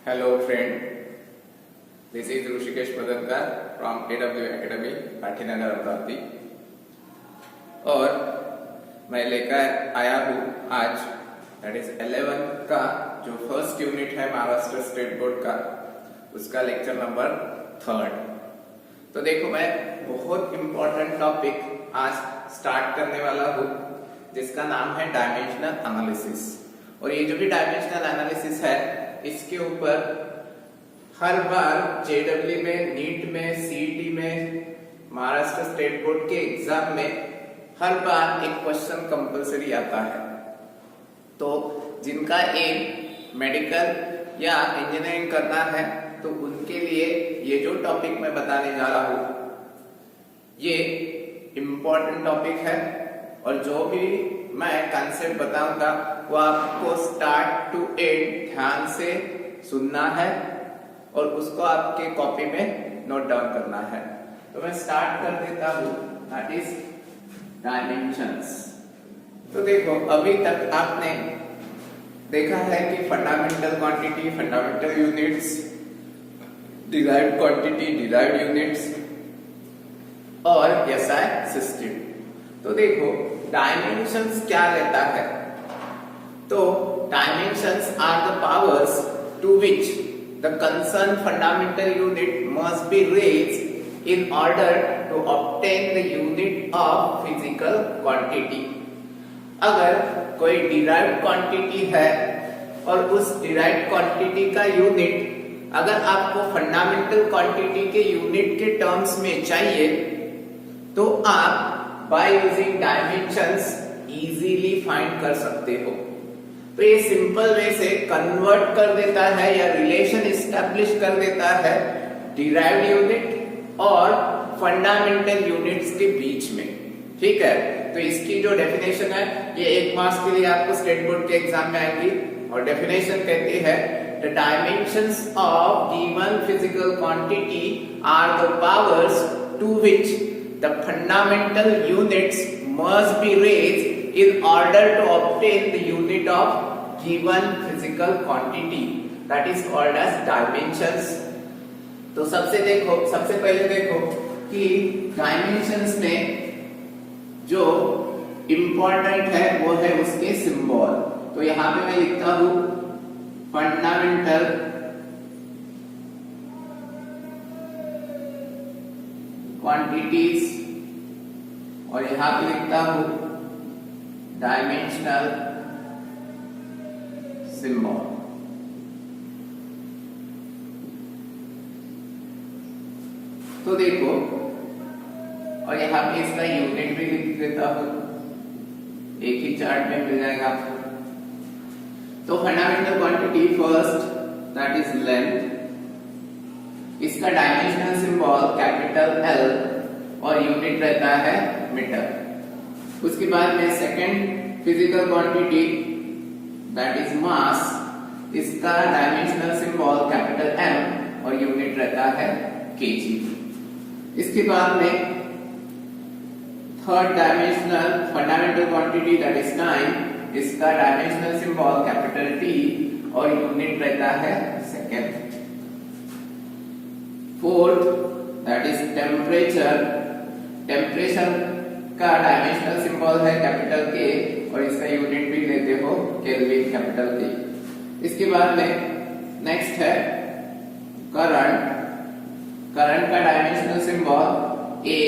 Hello friend, this is Rishikesh पदरकर from AW Academy काठीनगर Amravati और मैं लेकर आया हूँ आज दैट इज 11 का जो फर्स्ट यूनिट है महाराष्ट्र स्टेट बोर्ड का उसका लेक्चर नंबर 3। तो देखो मैं बहुत इंपॉर्टेंट टॉपिक आज स्टार्ट करने वाला हूँ जिसका नाम है डायमेंशनल एनालिसिस। और ये जो भी डायमेंशनल एनालिसिस है इसके ऊपर हर बार जेडब्ल्यू में, नीट में, सीईटी में, महाराष्ट्र स्टेट बोर्ड के एग्जाम में हर बार एक क्वेश्चन कंपलसरी आता है। तो जिनका एम मेडिकल या इंजीनियरिंग करना है तो उनके लिए ये जो टॉपिक मैं बताने जा रहा हूँ ये इम्पोर्टेंट टॉपिक है और जो भी मैं कंसेप्ट बताऊंगा वो आपको स्टार्ट टू एंड ध्यान से सुनना है और उसको आपके कॉपी में नोट डाउन करना है। तो मैं स्टार्ट कर देता हूँ, दैट इज डायमेंशंस। तो देखो अभी तक आपने देखा है कि fundamental quantity, fundamental units, derived quantity, derived units और एसआई सिस्टम। तो देखो डायमेंशंस क्या रहता है। तो dimensions are the powers to which the concern fundamental unit must be raised in order to obtain the unit of physical quantity. अगर कोई derived quantity है और उस डिराइव्ड क्वांटिटी का यूनिट अगर आपको फंडामेंटल क्वांटिटी के यूनिट के टर्म्स में चाहिए तो आप by using dimensions easily find कर सकते हो। तो ये सिंपल वे से कन्वर्ट कर देता है या रिलेशन एस्टैब्लिश कर देता है डिराइव्ड यूनिट और फंडामेंटल यूनिट्स के बीच में। ठीक है, तो इसकी जो डेफिनेशन है ये 1 मार्क्स के लिए आपको स्टेट बोर्ड के एग्जाम में आएगी और डेफिनेशन कहती है the dimensions of given physical quantity are the powers to which the fundamental units must be raised in order to obtain the unit of given physical quantity, that is called as dimensions। तो सबसे पहले देखो कि dimensions में जो important है वो है उसके सिंबल। तो यहां पे मैं लिखता हूं फंडामेंटल क्वांटिटीज और यहां पे लिखता हूं डायमेंशनल सिंबल। तो देखो और यहां पे इसका यूनिट भी लिख देता हूं, एक ही चार्ट में मिल जाएगा आपको। तो fundamental quantity first that is length, इसका डायमेंशनल सिंबल कैपिटल एल और यूनिट रहता है मीटर। उसके बाद में second physical quantity that is mass, इसका डायमेंशनल सिंबल कैपिटल एम और यूनिट रहता है केजी। इसके बाद में third dimensional fundamental quantity that is time, इसका डायमेंशनल सिंबल कैपिटल टी और यूनिट रहता है second. Fourth that is temperature, temperature का डायमेंशनल सिंबल है कैपिटल के और इसका यूनिट भी लेते हो केल्विन कैपिटल के। इसके बाद में नेक्स्ट है करंट, करंट का डायमेंशनल सिंबल ए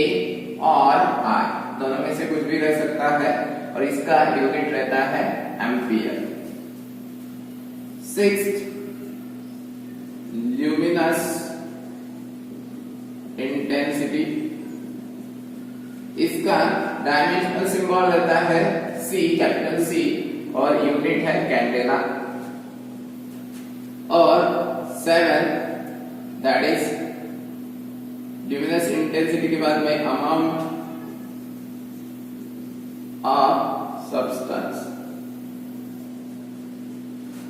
और आई, दोनों में से कुछ भी रह सकता है और इसका यूनिट रहता है एम्पियर। सिक्स्थ ल्यूमिनस इंटेंसिटी, इसका डायमेंशनल सिंबल रहता है सी कैपिटल सी और यूनिट है कैंडेला। और 7 दैट इज ल्यूमिनस इंटेंसिटी के बाद में amount of substance,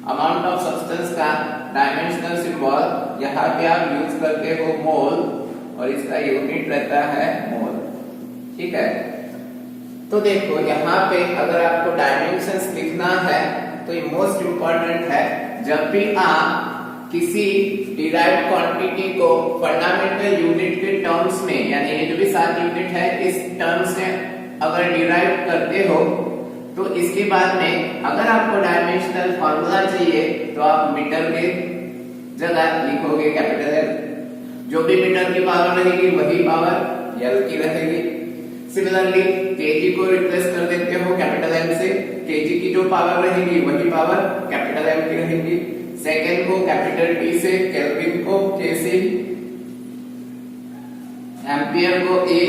amount of substance का डायमेंशनल सिंबल यहां पे आप यूज करते हो मोल और इसका यूनिट रहता है मोल। ठीक है, तो देखो यहाँ पे अगर आपको डायमेंशंस लिखना है तो ये मोस्ट इंपॉर्टेंट है। जब भी आप किसी डिराइव्ड क्वांटिटी को फंडामेंटल यूनिट के टर्म्स में, यानी ये जो भी 7 यूनिट है इस टर्म्स में अगर डिराइव करते हो तो इसके बाद में अगर आपको डायमेंशनल फॉर्मूला चाहिए तो आप मीटर के जगह लिखोगे कैपिटल एल। जो भी मीटर की पावर रहेगी वही पावर एल की रहेगी। सिमिलरली केजी को रिप्लेस कर देते हो कैपिटल एम से, केजी की जो पावर रहेगी वही पावर कैपिटल एम की रहेगी। सेकेंड को कैपिटल टी से, केल्विन को के से, एम्पियर को ए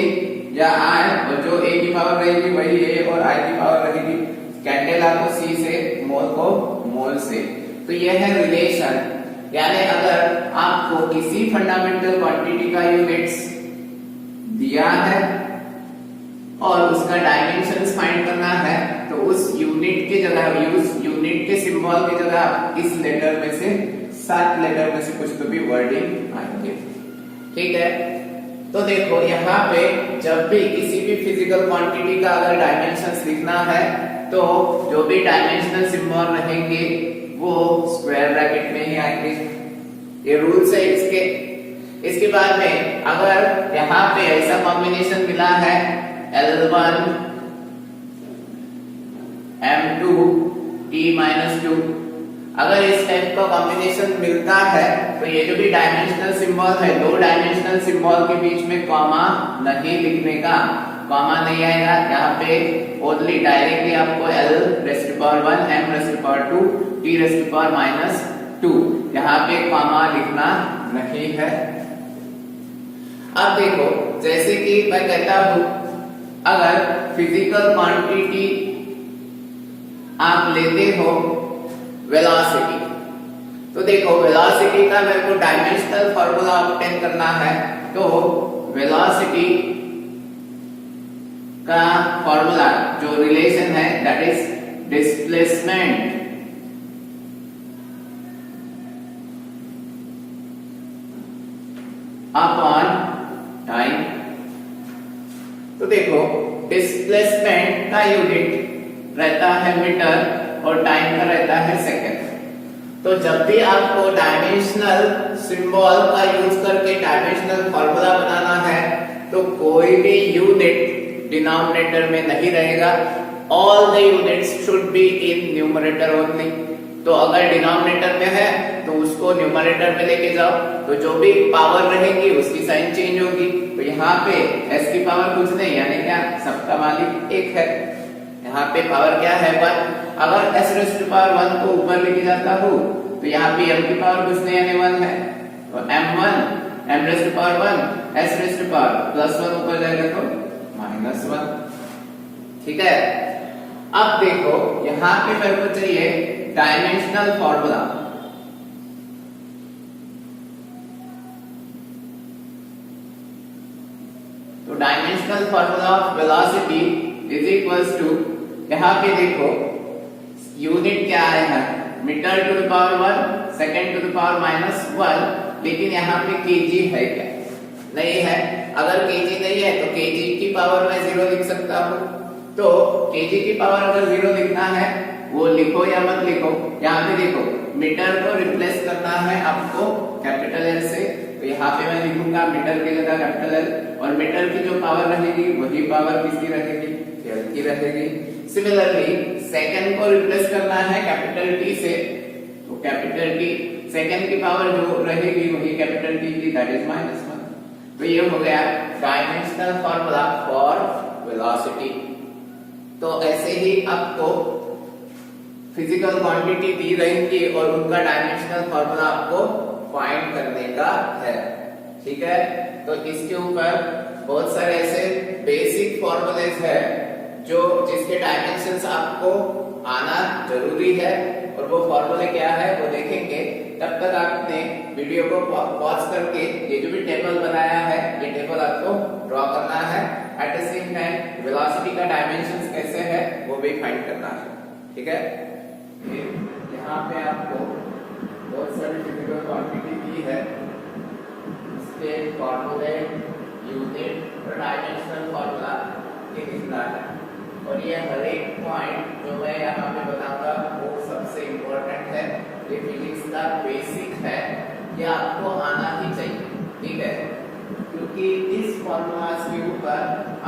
या आई, और जो ए की पावर रहेगी वही ए और आई की पावर रहेगी। कैंडेला को सी से, मोल को मोल से। तो यह है रिलेशन। यानी अगर आपको किसी फंडामेंटल क्वांटिटी का यूनिट्स दिया है और उसका डायमेंशंस फाइंड करना है तो उस यूनिट के जगह, उस यूनिट के सिंबल की जगह इस लेटर में से 7 लेटर में से कुछ तो भी वर्डिंग आएंगे। ठीक है, तो देखो यहाँ पे जब भी किसी भी फिजिकल क्वांटिटी का अगर डायमेंशंस लिखना है तो जो भी डायमेंशनल सिंबल रहेंगे वो स्क्वायर ब्रैकेट में ही आएंगे। ये रूल्स है इसके। इसके बाद में अगर यहाँ पे ऐसा कॉम्बिनेशन मिला है L1 M2 T-2, अगर इस टाइप का कॉम्बिनेशन मिलता है तो ये जो भी डायमेंशनल सिंबल है, 2 डायमेंशनल सिंबल के बीच में कॉमा नहीं लिखने का। कॉमा नहीं आएगा यहाँ पे, ओनली डायरेक्टली आपको L1 M2 T-2 यहाँ पे कॉमा लिखना नहीं है। अब देखो, जैसे कि मैं कहता हूं अगर फिजिकल क्वांटिटी आप लेते हो वेलोसिटी, तो देखो वेलोसिटी का मेरे को डायमेंशनल फॉर्मूला ऑब्टेन करना है। तो वेलोसिटी का फॉर्मूला जो रिलेशन है that is displacement upon time. तो देखो डिस्प्लेसमेंट का यूनिट रहता है मीटर और टाइम का रहता है सेकंड। तो जब भी आपको डायमेंशनल सिंबल का यूज करके डायमेंशनल फॉर्मूला बनाना है तो कोई भी यूनिट डिनोमिनेटर में नहीं रहेगा। All the units should be in numerator only. तो अगर डिनोमिनेटर में है तो उसको न्यूमरेटर में लेके जाओ, तो जो भी पावर रहेगी उसकी साइन चेंज होगी। तो यहाँ पे s की पावर कुछ नहीं, यानी क्या, सबका मालिक एक है। यहाँ पे पावर क्या है, 1। अगर s⁻1 को ऊपर लेके जाता हूँ तो यहाँ पे m की पावर कुछ नहीं, यानी 1 है। तो m1 m⁻1 s⁻+1 ऊपर जाएगा तो -1। ठीक है, अब देखो यहाँ पे मेरे को चाहिए डायमेंशनल फॉर्मूला। तो dimensional formula of velocity is equals to, यहाँ पे देखो यूनिट क्या है, metre to the power 1, second to the power -1, लेकिन यहाँ पे केजी है क्या, नहीं है। अगर केजी नहीं है तो केजी की पावर मैं 0 लिख सकता हूँ। तो केजी की पावर अगर 0 लिखना है वो लिखो या मत लिखो। यहाँ पे देखो मीटर को रिप्लेस करना है आपको कैपिटल एल से, तो यहाँ पे मैं लिखूंगा मीटर की जगह कैपिटल एल, और मीटर की जो पावर रहेगी वही पावर किसकी रहेगी, एल की रहेगी। सिमिलरली सेकंड को रिप्लेस करना है कैपिटल टी से, तो कैपिटल टी सेकंड की पावर जो रहेगी वही कैपिटल टी की, दैट इज -1। तो ये हो गया डायमेंशनल फॉर्मूला फॉर वेलोसिटी। तो ऐसे ही आपको फिजिकल क्वांटिटी दी रहेंगी और उनका डायमेंशनल फॉर्मूला आपको फाइंड करने का है। ठीक है, तो इसके ऊपर बहुत सारे ऐसे बेसिक फॉर्मूलेस है जो जिसके डायमेंशंस आपको आना जरूरी है, और वो फॉर्मूले क्या है वो देखेंगे। तब तक आपने वीडियो को पॉज करके ये जो भी टेबल बनाया है ये टेबल आपको ड्रॉ करना है। At the same time velocity का डायमेंशंस कैसे है वो भी फाइंड करना है। ठीक है, यहाँ पे आपको बहुत सारी फिजिकल क्वांटिटी दी है, इसके फॉर्मूले, यूनिट और डायमेंशनल फॉर्मूला ये लिखना है। और ये हर एक पॉइंट जो मैं यहाँ पे बताऊंगा वो सबसे इम्पोर्टेंट है, ये फिजिक्स का बेसिक है, ये आपको आना ही चाहिए, ठीक है, क्योंकि इस फॉर्मूलास के ऊपर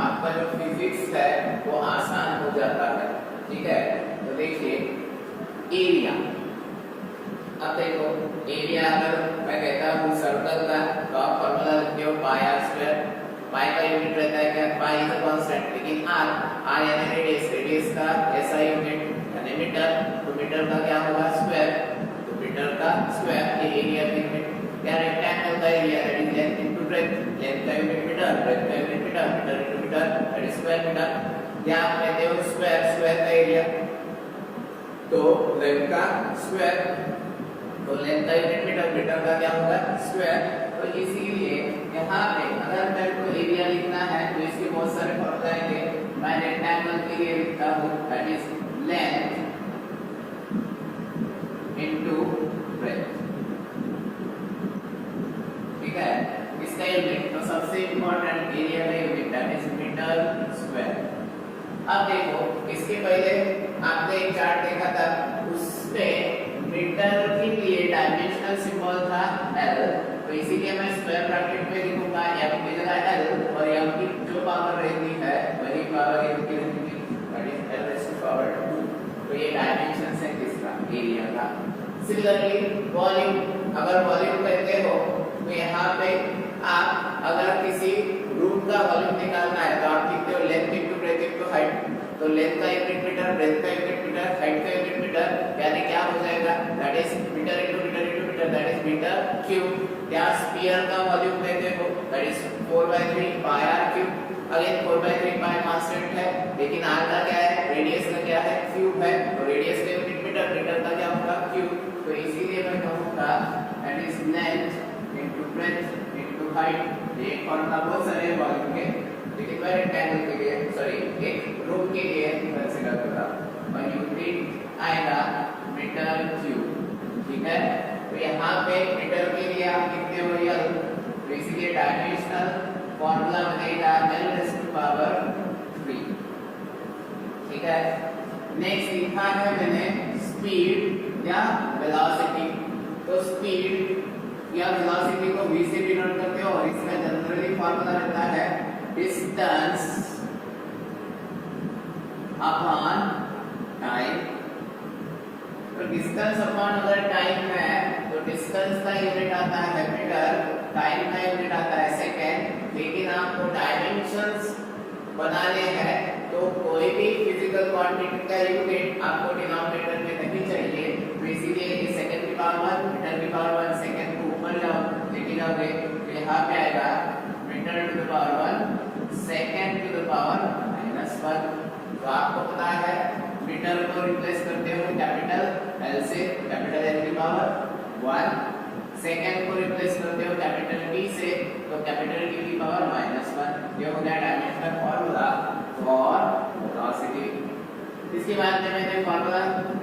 आपका जो फिजिक्स है वो आसान हो जाता है, ठीक है। तो देखिए एरिया, अब देखो एरिया अगर मैं कहता हूँ सर्कल का तो आप फॉर्मूला लिखते हो पाई आर स्क्वायर, पाई का यूनिट रहता है क्या, पाई इज अ कांस्टेंट, लेकिन आर, आर यानी रेडियस, रेडियस का एसआई यूनिट यानी मीटर, तो मीटर का क्या होगा स्क्वायर, तो मीटर का स्क्वायर, ये एरिया का यूनिट, या रेक्टेंगल का area that is length into breadth, length का यूनिट मीटर, ब्रेथ का unit metre, metre into metre that is square metre, या आप कहते हो स्क्वायर, स्क्वायर का एरिया, तो लेंथ का स्क्वायर, तो लेंथ का यूनिट मीटर, मीटर का क्या होगा स्क्वायर, तो इसीलिए यहाँ पे अगर मेरे को एरिया लिखना है तो इसके बहुत सारे फॉर्मूला आएंगे, मैं रेक्टेंगल के लिए लिखता हूँ that is length into breadth, ठीक है, इसका यूनिट, तो सबसे इंपॉर्टेंट एरिया का unit that is metre square. अब देखो इसके पहले आपने एक चार्ट देखा था, उसमें मीटर के लिए डायमेंशनल सिंबल था L, तो इसीलिए मैं स्क्वायर ब्रैकेट में लिखूंगा m की जगह L, और m की जो पावर रहती है वही पावर m की रहती है, that is L raise to power 2, तो ये डायमेंशन है किसका, एरिया का। सिमिलरली वॉल्यूम, अगर वॉल्यूम कहते हो तो यहाँ पे आप अगर किसी रूम का वॉल्यूम निकालना है तो आप लिखते हो length into breadth into height, तो लेंथ का यूनिट मीटर, ब्रेथ का यूनिट मीटर, हाइट का यूनिट मीटर, यानी क्या हो जाएगा that is metre into metre into metre that is metre cube. या स्फीयर का वॉल्यूम कहते हो that is 4/3 pi r cube, again 4/3 pi constant है, लेकिन आर का क्या है, रेडियस का क्या है क्यूब है, तो रेडियस का यूनिट मीटर, मीटर का क्या होगा क्यूब, तो इसीलिए मैं कहूंगा that is length into breadth into height. ये फॉर्मूला बहुत सारे हैं वॉल्यूम के, लेकिन मैं रेक्टेंगल के लिए सॉरी एक रूम के लिए कंसीडर कर रहा हूं, और यूनिट आएगा मीटर क्यूब, ठीक है। तो यहाँ पे मीटर के लिए आप लिखते हो L, तो इसीलिए डायमेंशनल फॉर्मूला बनेगा L रेज़ टू पावर 3, ठीक है। नेक्स्ट लिखा है मैंने स्पीड या वेलोसिटी, तो स्पीड या वेलोसिटी को v से डिनोट करते हो, और इसका जनरली फॉर्मूला रहता है डिस्टेंस अपॉन टाइम, तो डिस्टेंस अपॉन अगर टाइम है तो डिस्टेंस का यूनिट आता है मीटर, टाइम का यूनिट आता है सेकंड, लेकिन आपको डायमेंशंस बनाने हैं तो कोई भी फिजिकल क्वांटिटी का यूनिट आपको डिनोमिनेटर में नहीं चाहिए, तो इसीलिए ये सेकंड की पावर 1 मीटर की पावर 1 सेकंड को ऊपर जाओ लेके जाओगे तो यहाँ पे आएगा metre to the power 1 second to the power -1, तो आपको पता है मीटर को रिप्लेस करते हो कैपिटल L से, कैपिटल L की पावर 1, सेकंड को रिप्लेस करते हो कैपिटल T से, तो कैपिटल T की पावर -1, ये हो गया डायमेंशनल फॉर्मूला फॉर वेलोसिटी। इसके बाद में मैंने फॉर्मूला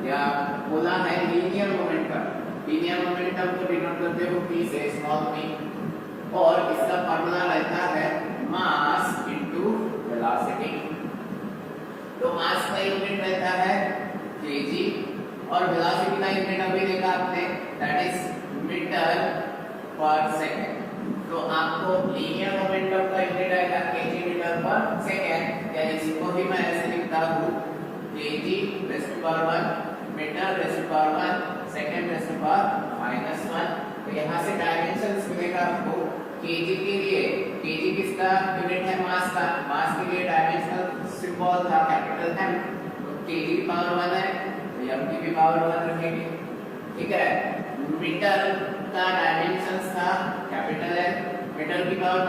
या बोला है लीनियर मोमेंटम, लीनियर मोमेंटम को डिनोट करते हो P से, स्मॉल p, और इसका फॉर्मूला रहता है मास इनटू वेलोसिटी, तो मास का यूनिट रहता है kg, और वेलोसिटी का यूनिट अभी देखा आपने that is metre per second, तो आपको लीनियर मोमेंटम का यूनिट आएगा kg मीटर पर सेकंड, या इसको भी मैं ऐसे लिखता हूँ kg raise to power 1 metre raise to power 1 second raise to power -1, तो यहाँ से डायमेंशंस मिलेगा आपको kg के लिए, kg किसका यूनिट है मास का, मास के लिए डायमेंशनल सिंबल था कैपिटल M, तो kg की पावर 1 है तो m की भी पावर 1 रखेंगे, ठीक है। मीटर का डायमेंशंस था कैपिटल N, मीटर की पावर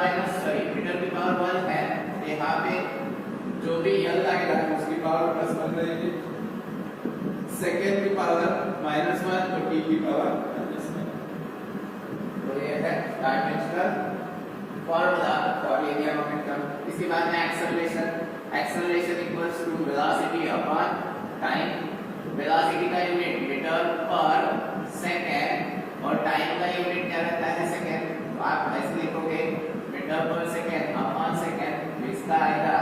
मीटर की पावर 1 है, तो यहाँ पे जो भी L आएगा उसकी पावर +1 रहेगी, सेकंड की पावर -1 तो t की पावर -1, तो ये है dimensional formula for linear momentum. इसके बाद में acceleration, acceleration equals to velocity upon time, velocity का यूनिट मीटर पर सेकंड और टाइम का यूनिट क्या रहता है सेकंड, तो आप ऐसे लिखोगे metre per second upon second, इसका आएगा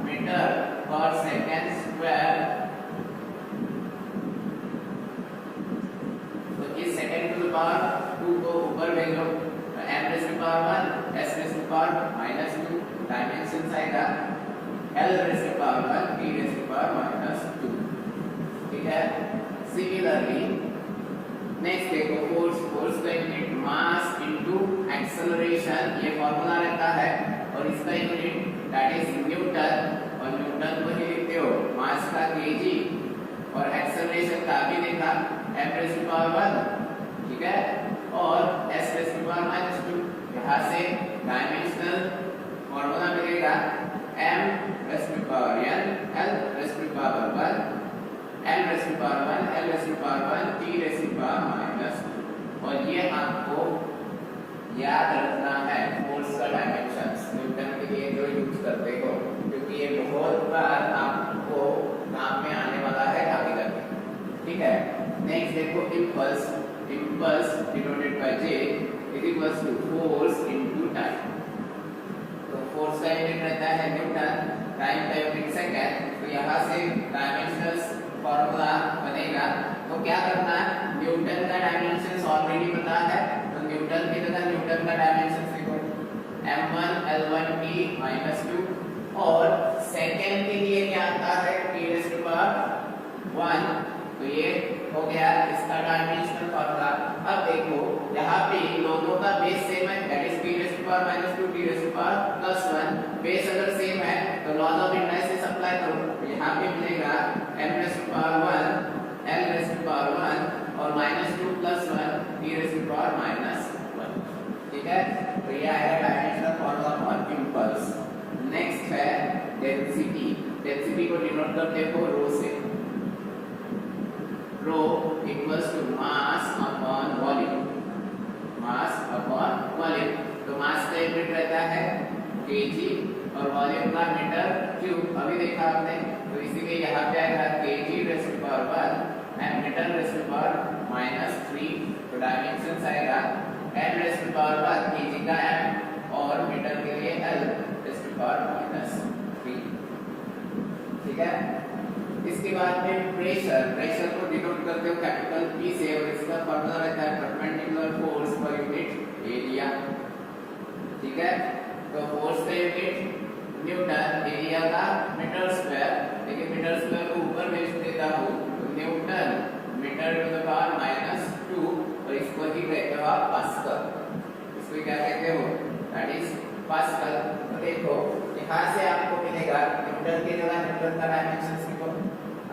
मीटर पर सेकंड स्क्वायर, तो पावर -2, ठीक है। सिमिलरली नेक्स्ट देखो फोर्स का यूनिट मास इनटू एक्सेलरेशन, ये फॉर्मूला रहता है और इसका यूनिट दैट इज न्यूटन, और न्यूटन को ही लिखते हो मास का केजी और एक्सेलरेशन का भी देखा m⁻⁴, ठीक है, और s⁻⁻²। यहाँ से डायमेंशनल फॉर्मूला मिलेगा m⁻n l⁻1 t⁻⁻⁻, और ये आपको याद रखना है फोर्स का डायमेंशंस न्यूटन के लिए जो यूज करते हो, क्योंकि ये बहुत बार आपको काम में आने वाला है आगे जाके, ठीक है। नेक्स्ट देखो impulse denoted by J is equals to force into time. तो फोर्स का यूनिट रहता है न्यूटन, टाइम का यूनिट सेकंड, तो यहाँ से डायमेंशनल फॉर्मूला बनेगा। तो क्या करना है, न्यूटन का डायमेंशंस ऑलरेडी पता है, तो न्यूटन की जगह न्यूटन का डायमेंशंस लिखो m1 l1 -2, और सेकंड के लिए क्या आता है t⁻⁻1, तो ये हो गया इसका डायमेंशनल फॉर्मूला। अब देखो यहाँ पे दोनों का बेस सेम है, that is t⁻⁻2 t⁻⁻1, base अगर सेम है तो लॉज ऑफ इंडक्टेंस अप्लाई करो, तो यहाँ पे मिलेगा m⁻⁻1 l⁻⁻1 और -2 + 1 t⁻⁻1, ठीक है। तो ये आया dimensional formula for impulse. Next है डेंसिटी को डिनोट करते हो रो से, rho equals to mass upon volume, तो मास का यूनिट रहता है केजी और वॉल्यूम का मीटर क्यूब, अभी देखा आपने, तो इसीलिए यहाँ पे आएगा kg⁻⁻1 एंड मीटर⁻⁻3, तो डायमेंशंस आएगा m⁻⁻1 केजी का m और मीटर के लिए l⁻⁻3, ठीक है। इसके बाद में प्रेशर को डिनोट करते हो कैपिटल P से, और इसका फॉर्मूला रहता है perpendicular force per unit area, ठीक है। तो फोर्स का यूनिट न्यूटन, एरिया का मीटर स्क्वायर, लेकिन मीटर स्क्वायर को ऊपर भेज देता हूँ, तो न्यूटन m⁻⁻2, और इसको ही कहते हो पास्कल, इसको क्या कहते हो, दैट इज पास्कल। तो देखो यहाँ से आपको मिलेगा न्यूटन की जगह न्यूटन का डायमेंशंस लिखो,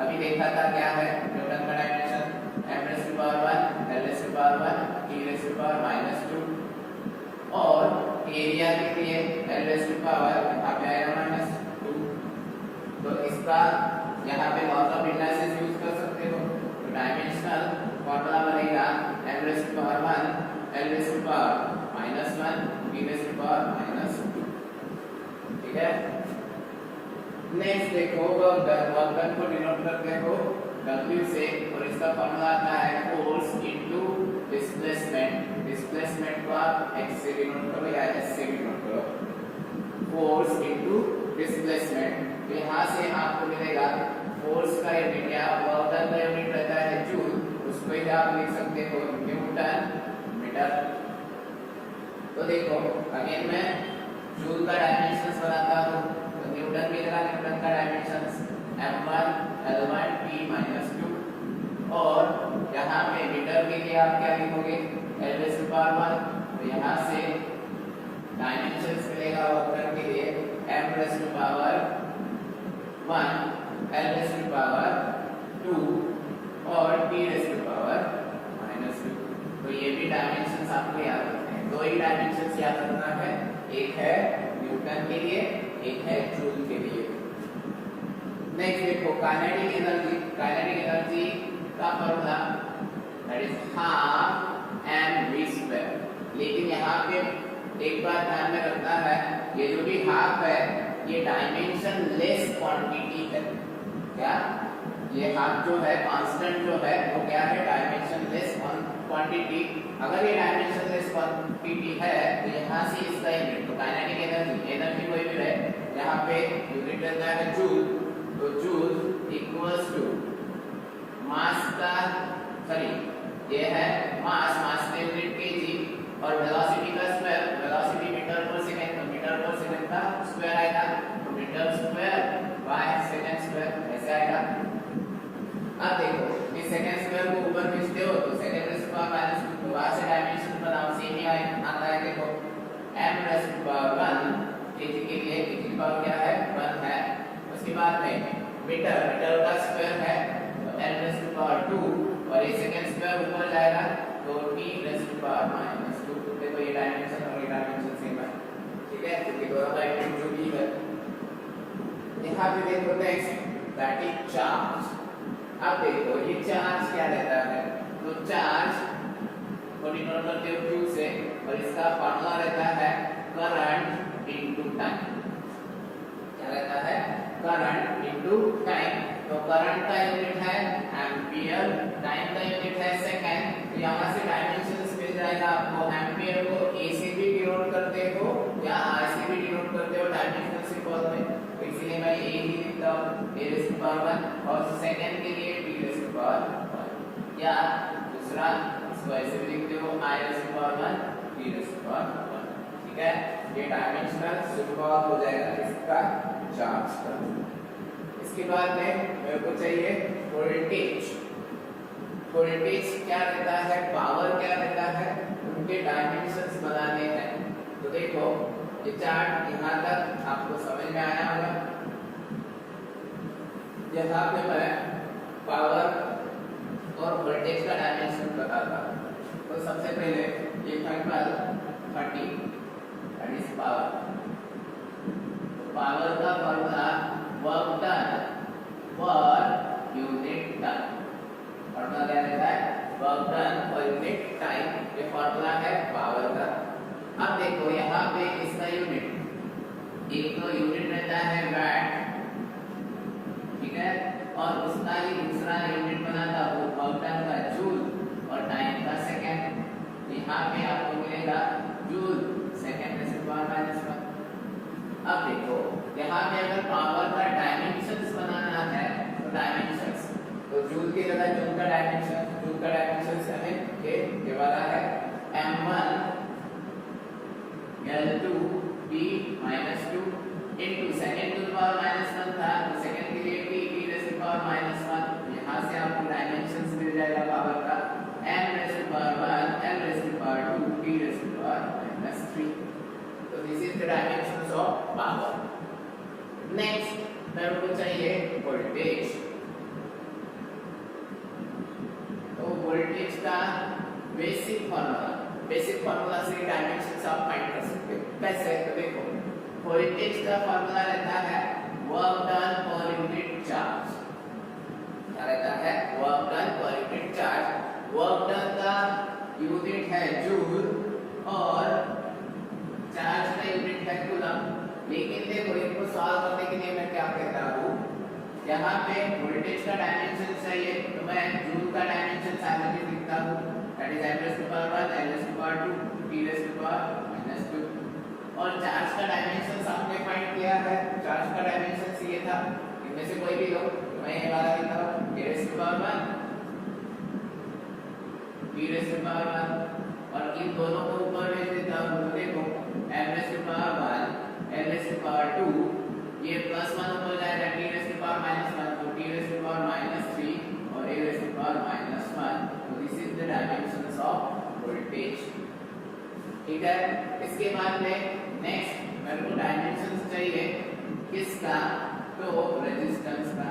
अभी देखा था क्या है न्यूटन का डायमेंशन m⁻⁻1 l⁻⁻1 t⁻⁻2, और एरिया के लिए l⁻⁻ यहाँ पे आएगा -2, तो इसका यहाँ पे लॉज ऑफ इंडक्टेंस यूज कर सकते हो, तो डायमेंशनल फॉर्मूला बनेगा m⁻⁻1 l⁻⁻1 t⁻⁻2, ठीक है। नेक्स्ट देखो वर्क को डिनोट करते हो W से, और इसका फॉर्मूला आता है फोर्स इनटू डिस्प्लेसमेंट को आप x से डिनोट करो या s से डिनोट करो, फोर्स इनटू डिस्प्लेसमेंट, तो यहाँ से आपको मिलेगा फोर्स का यूनिट या वर्क का यूनिट रहता है जूल, उसको ही आप लिख सकते हो न्यूटन मीटर। तो देखो अगेन मैं जूल का डायमेंशंस बनाता हूँ, तो न्यूटन की जगह न्यूटन का डायमेंशंस m1 l1 t-2, और यहाँ पे मीटर के लिए आप क्या लिखोगे l⁻⁻1, तो यहाँ से डायमेंशंस मिलेगा वर्क के लिए m⁻⁻1 l⁻⁻2 और t⁻⁻2, तो ये भी डायमेंशंस आपको याद रखने हैं, दो ही डायमेंशंस याद रखना है, एक है न्यूटन के लिए, एक है जूल के लिए। नेक्स्ट देखो काइनेटिक एनर्जी का formula that is half mv², लेकिन यहाँ पे एक बात ध्यान में रखना है, ये जो भी हाफ है ये डायमेंशन लेस क्वांटिटी है, क्या ये हाफ जो है कांस्टेंट जो है वो क्या है, डायमेंशन लेस क्वांटिटी। अगर ये डायमेंशन लेस क्वांटिटी है तो यहाँ से इसका यूनिट, तो काइनेटिक एनर्जी कोई भी रहे, यहाँ पे यूनिट रहता है जूल, तो जूल इक्वल्स टू मास का ये है मास का यूनिट केजी, और वेलोसिटी का square, velocity metre per second, तो मीटर पर सेकंड का स्क्वायर आएगा, तो metre square by second square, ऐसे आएगा। आता है देखो m raise to power 1 kg के लिए kg की पावर क्या है 1 है। उसके बाद में मीटर का स्क्वायर है तो n रेज़ टू पावर 2 और ये सेकंड स्क्वायर ऊपर जाएगा तो t रेज़ टू पावर -2। देखो ये डायमेंशन और ये डायमेंशन सेम है, ठीक है, क्योंकि दोनों का यूनिट जो भी है। यहाँ पे देखो नेक्स्ट दैट इज चार्ज। अब देखो ये चार्ज क्या रहता है, तो चार्ज को डिनोट करते हो Q से और इसका फार्मूला रहता है करंट इनटू टाइम। क्या रहता है, करंट इनटू टाइम। तो करंट का यूनिट है एम्पियर, टाइम का यूनिट है सेकंड। तो यहां से डायमेंशंस मिल जाएगा आपको। एम्पियर को A से भी डिनोट करते हो या R से भी डिनोट करते हो डायमेंशनल सिंबल में, तो इसीलिए मैं A ही लिखता हूं A रेज़ टू पावर 1 और सेकंड के लिए T रेज़ टू पावर 1 या दूसरा इसको ऐसे भी लिखते हो I raise to power 1 T raise to power 1, ठीक है। ये डायमेंशनल सिंबल हो जाएगा इसका चार्ज का। इसके बाद में मेरे को चाहिए वोल्टेज। वोल्टेज क्या रहता है, पावर क्या रहता है, उनके डायमेंशंस बनाने हैं। तो देखो ये चार्ट यहाँ तक आपको समझ में आया होगा। यहाँ पे मैं पावर और वोल्टेज का डायमेंशन बताता हूँ। तो सबसे पहले ये example 30 that is power. Power का formula work done per unit time. Formula क्या रहता है, work done per unit time. ये फॉर्मूला है पावर का। अब देखो यहाँ पे इसका यूनिट, एक तो यूनिट रहता है वैट, ठीक है, और उसका ही दूसरा यूनिट बनाता वो वर्क डन का जूल और टाइम का सेकंड। यहाँ पे आपको मिलेगा joule second raise to power -1। अब देखो यहाँ पे अगर पावर का डायमेंशंस बनाना है तो डायमेंशंस, तो जूल की जगह जूल का डायमेंशन हमें ये वाला है m1 L2 P -2 into second to the power -1 था तो सेकंड के लिए T रेज़ टू पावर -1। यहाँ से आपको डायमेंशंस मिल जाएगा पावर का m raise to power 1 L raise to power 2 T raise to power -3। तो this is the dimensions of power. Next मेरे को चाहिए वोल्टेज। तो वोल्टेज का बेसिक फार्मूला से डायमेंशंस आप फाइंड कर सकते हो। कैसे, तो देखो वोल्टेज का फार्मूला रहता है work done per unit charge. क्या रहता है, work done per unit charge. Work done का यूनिट है जूल और चार्ज का यूनिट है कूलम। लेकिन देखो इनको सॉल्व करने के लिए मैं क्या कहता हूँ, यहाँ पे वोल्टेज का डायमेंशन चाहिए तो मैं जूल का डायमेंशन साइड में लिखता हूँ that is m raise to power 1 L raise to power 2 T raise to power -2। और चार्ज का डायमेंशन आपने फाइंड किया है, चार्ज का डायमेंशन ये था, इनमें से कोई भी लो, मैं ये वाला लिखता हूँ a raise to power 1 T raise to power 1 और इन दोनों को ऊपर भेज देता हूँ। तो देखो m raise to power 1 L raise to power 2 ये +1 ऊपर जाएगा T रेज़ टू पावर -1 तो T रेज़ टू पावर -3 और A रेज़ टू पावर -1। तो this is the dimensions of voltage, ठीक है। इसके बाद में नेक्स्ट मेरे को डायमेंशंस चाहिए किसका, तो रेजिस्टेंस का।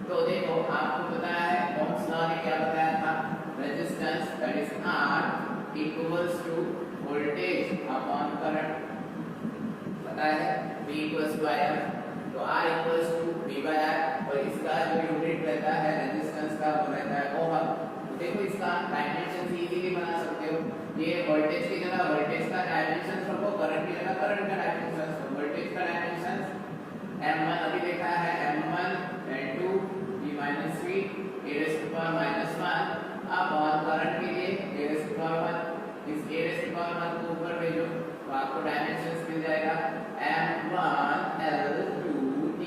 तो देखो आपको पता है ओम्स लॉ ने क्या बताया था, resistance that is R equals to voltage upon current. पता है V इक्वल्स टू IR, तो R इक्वल्स टू V/R और इसका जो यूनिट रहता है रेजिस्टेंस का वो रहता है ओहम। तो देखो इसका डायमेंशन इजीली बना सकते हो। ये वोल्टेज की जगह वोल्टेज का डायमेंशन रखो, करंट की जगह करंट का डायमेंशन। तो वोल्टेज का डायमेंशन m1 अभी देखा है m1 L2 P -3 A raise to power -1 upon current के लिए A रेज़ टू पावर 1। इस A रेज़ टू पावर 1 को ऊपर भेजो तो आपको डायमेंशंस मिल जाएगा m1 L2 T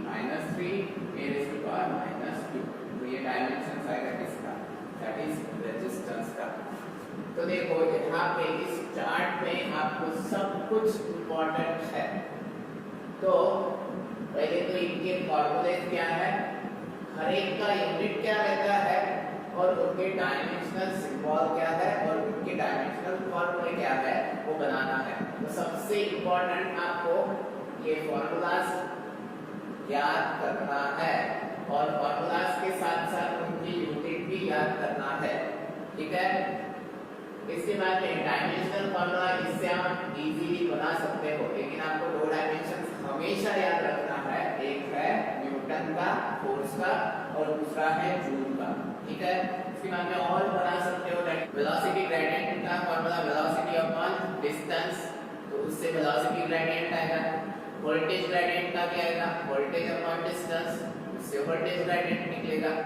-3 A raise to power -2। तो ये डायमेंशंस आएगा किसका, दैट इज रेजिस्टेंस का। तो देखो यहाँ पे इस चार्ट में आपको सब कुछ इंपॉर्टेंट है। तो पहले तो इनके फॉर्मूले क्या है, हर एक का यूनिट क्या रहता है और उनके डायमेंशनल सिंबल क्या है और उनके डायमेंशनल फॉर्मूले क्या है वो बनाना है। तो सबसे इम्पोर्टेंट आपको ये फॉर्मूलाज याद करना है और फॉर्मूलाज के साथ साथ उनकी यूनिट भी याद करना है, ठीक है। इसके बाद में डायमेंशनल फॉर्मूला, इससे आप इजीली बना सकते हो, लेकिन आपको दो डायमेंशन हमेशा याद रखना है, एक है न्यूटन का फोर्स का और दूसरा है जूल का, ठीक है। इसके बाद में और बना सकते हो वेलोसिटी ग्रेडियंट का फॉर्मूला, वेलोसिटी अपॉन डिस्टेंस, तो उससे वेलोसिटी ग्रेडियंट आएगा। वोल्टेज ग्रेडियंट का क्या आएगा, वोल्टेज अपॉन डिस्टेंस, उससे वोल्टेज ग्रेडियंट निकलेगा।